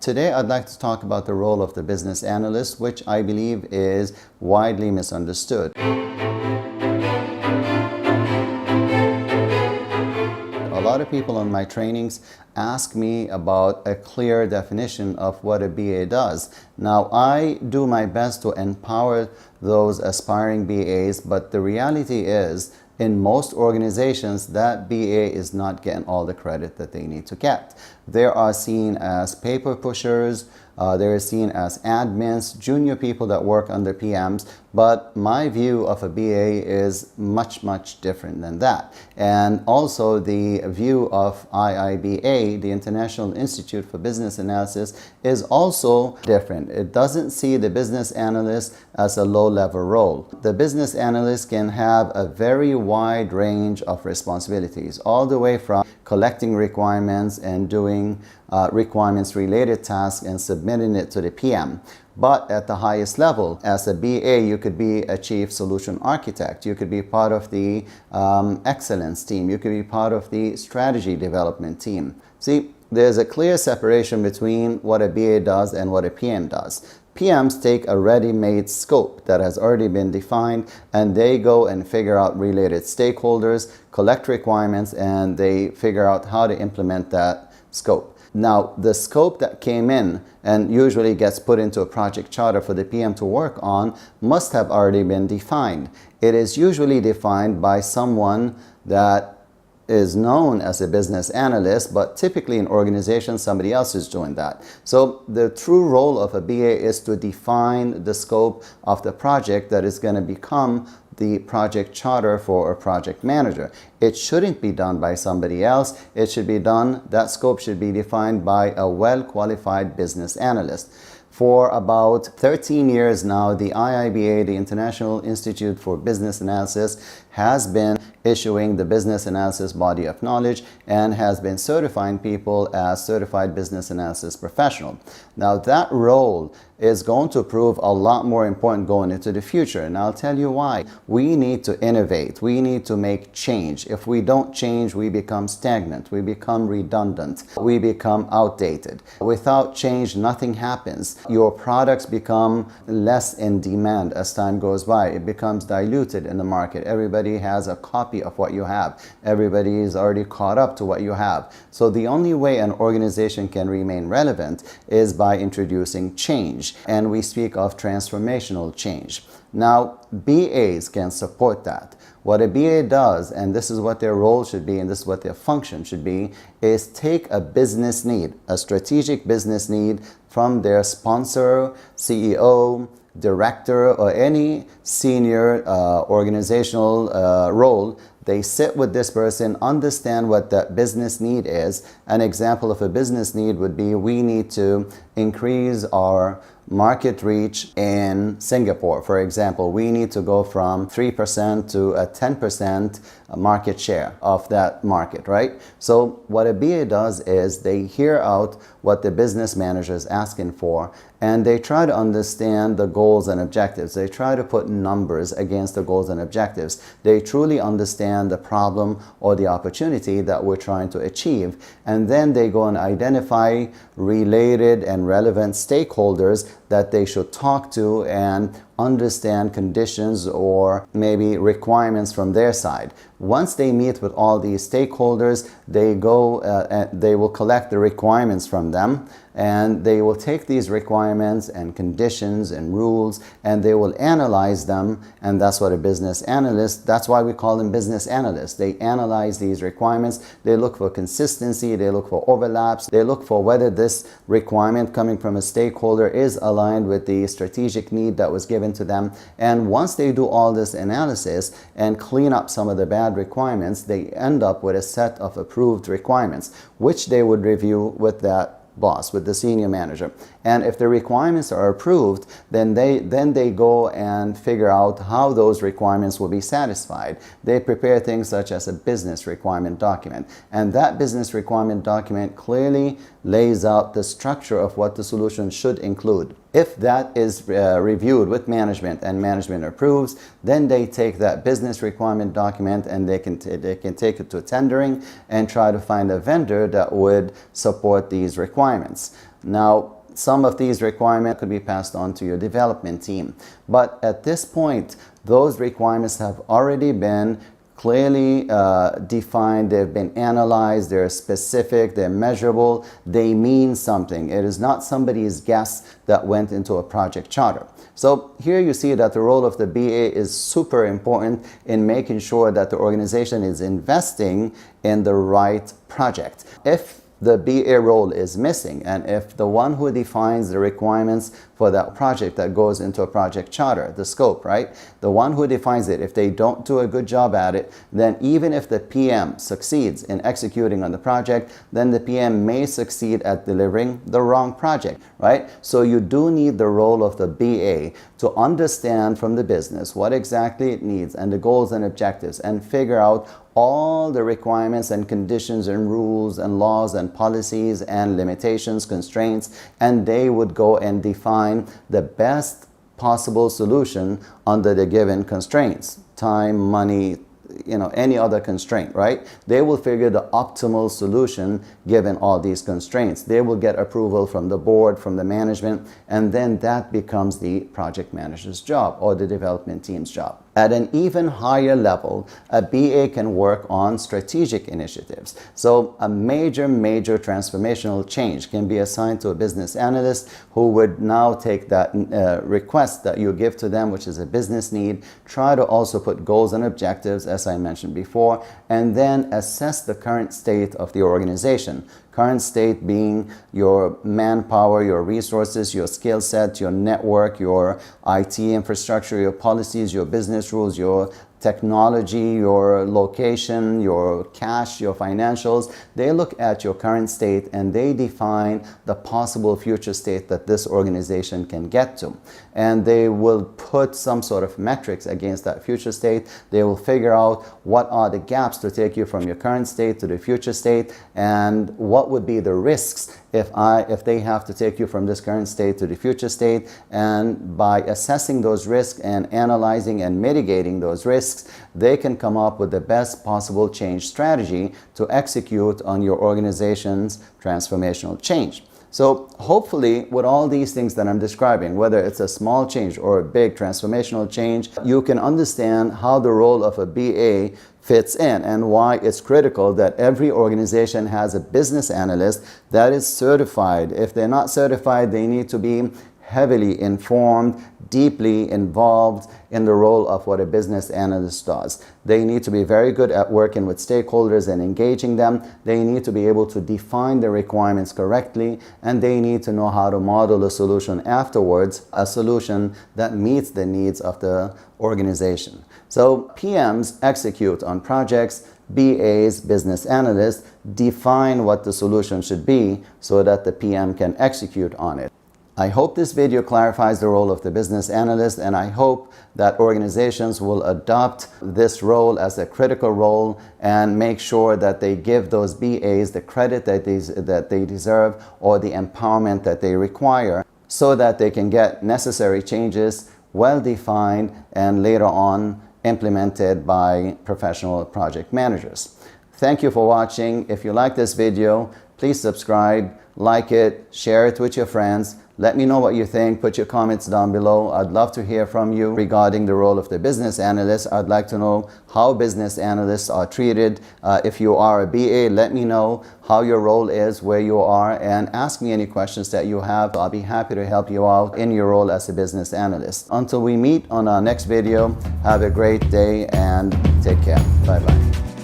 Today, I'd like to talk about the role of the business analyst, which I believe is widely misunderstood. A lot of people on my trainings ask me about a clear definition of what a BA does. Now, I do my best to empower those aspiring BAs, but the reality is, in most organizations, that BA is not getting all the credit that they need to get. They are seen as paper pushers, they're seen as admins, junior people that work under PMs, but my view of a BA is much different than that. And also the view of IIBA, the International Institute for Business Analysis, is also different. It doesn't see the business analyst as a low-level role. The business analyst can have a very wide range of responsibilities, all the way from collecting requirements and doing requirements-related tasks and submitting it to the PM. But at the highest level, as a BA, you could be a chief solution architect. You could be part of the excellence team. You could be part of the strategy development team. See, there's a clear separation between what a BA does and what a PM does. PMs take a ready-made scope that has already been defined, and they go and figure out related stakeholders, collect requirements, and they figure out how to implement that scope. Now, the scope that came in and usually gets put into a project charter for the PM to work on must have already been defined. It is usually defined by someone that is known as a business analyst, but typically in organizations, somebody else is doing that. So the true role of a BA is to define the scope of the project that is going to become the project charter for a project manager. It shouldn't be done by somebody else. It should be done, that scope should be defined by a well-qualified business analyst. For about 13 years now, the IIBA, the International Institute for Business Analysis, has been issuing the business analysis body of knowledge and has been certifying people as certified business analysis professional. Now, that role is going to prove a lot more important going into the future, and I'll tell you why. We need to innovate. We need to make change. If we don't change, we become stagnant. We become redundant. We become outdated. Without change, nothing happens. Your products become less in demand as time goes by. It becomes diluted in the market. Everybody has a copy of what you have. Everybody is already caught up to what you have. So the only way an organization can remain relevant is by introducing change. And we speak of transformational change. Now, BAs can support that. What a BA does, and this is what their role should be, and this is what their function should be, is take a business need, a strategic business need from their sponsor, CEO, director, or any senior organizational role. They sit with this person, understand what that business need is. An example of a business need would be, we need to increase our market reach in Singapore. For example, we need to go from 3% to a 10% market share of that market, right? So what a BA does is they hear out what the business manager is asking for, and they try to understand the goals and objectives. They try to put numbers against the goals and objectives. They truly understand the problem or the opportunity that we're trying to achieve, and then they go and identify related and relevant stakeholders that they should talk to and understand conditions or maybe requirements from their side. Once they meet with all these stakeholders, they go and they will collect the requirements from them, and they will take these requirements and conditions and rules, and they will analyze them. And that's what a business analyst, that's why we call them business analysts. They analyze these requirements. They look for consistency. They look for overlaps. They look for whether this requirement coming from a stakeholder is aligned with the strategic need that was given to them. And once they do all this analysis and clean up some of the bad requirements, they end up with a set of approved requirements, which they would review with that boss, with the senior manager. And if the requirements are approved, then they go and figure out how those requirements will be satisfied. They prepare things such as a business requirement document, and that business requirement document clearly lays out the structure of what the solution should include. If that is reviewed with management and management approves, then they take that business requirement document and they can take it to tendering and try to find a vendor that would support these requirements. Now, some of these requirements could be passed on to your development team. But at this point, those requirements have already been clearly defined, they've been analyzed, they're specific, they're measurable, they mean something. It is not somebody's guess that went into a project charter. So here you see that the role of the BA is super important in making sure that the organization is investing in the right project. If the BA role is missing, and if the one who defines the requirements for that project that goes into a project charter, the scope, right? The one who defines it, if they don't do a good job at it, then even if the PM succeeds in executing on the project, then the PM may succeed at delivering the wrong project, right? So you do need the role of the BA to understand from the business what exactly it needs and the goals and objectives, and figure out all the requirements and conditions and rules and laws and policies and limitations, constraints, and they would go and define the best possible solution under the given constraints, time, money, any other constraint, right? They will figure the optimal solution given all these constraints. They will get approval from the board, from the management, and then that becomes the project manager's job or the development team's job. At an even higher level, a BA can work on strategic initiatives. So a major transformational change can be assigned to a business analyst who would now take that request that you give to them, which is a business need, try to also put goals and objectives, as I mentioned before, and then assess the current state of the organization. Current state being your manpower, your resources, your skill set, your network, your IT infrastructure, your policies, your business rules, your technology, your location, your cash, your financials. They look at your current state and they define the possible future state that this organization can get to. And they will put some sort of metrics against that future state. They will figure out what are the gaps to take you from your current state to the future state, and what would be the risks if they have to take you from this current state to the future state. And by assessing those risks and analyzing and mitigating those risks, they can come up with the best possible change strategy to execute on your organization's transformational change. So hopefully with all these things that I'm describing, whether it's a small change or a big transformational change, you can understand how the role of a BA fits in and why it's critical that every organization has a business analyst that is certified. If they're not certified, they need to be heavily informed, deeply involved in the role of what a business analyst does. They need to be very good at working with stakeholders and engaging them. They need to be able to define the requirements correctly, and they need to know how to model a solution afterwards, a solution that meets the needs of the organization. So PMs execute on projects, BAs, business analysts, define what the solution should be so that the PM can execute on it. I hope this video clarifies the role of the business analyst, and I hope that organizations will adopt this role as a critical role and make sure that they give those BAs the credit that they deserve, or the empowerment that they require, so that they can get necessary changes well defined and later on implemented by professional project managers. Thank you for watching. If you like this video, please subscribe, like it, share it with your friends. Let me know what you think. Put your comments down below. I'd love to hear from you regarding the role of the business analyst. I'd like to know how business analysts are treated. If you are a BA, let me know how your role is, where you are, and ask me any questions that you have. I'll be happy to help you out in your role as a business analyst. Until we meet on our next video, have a great day and take care. Bye-bye.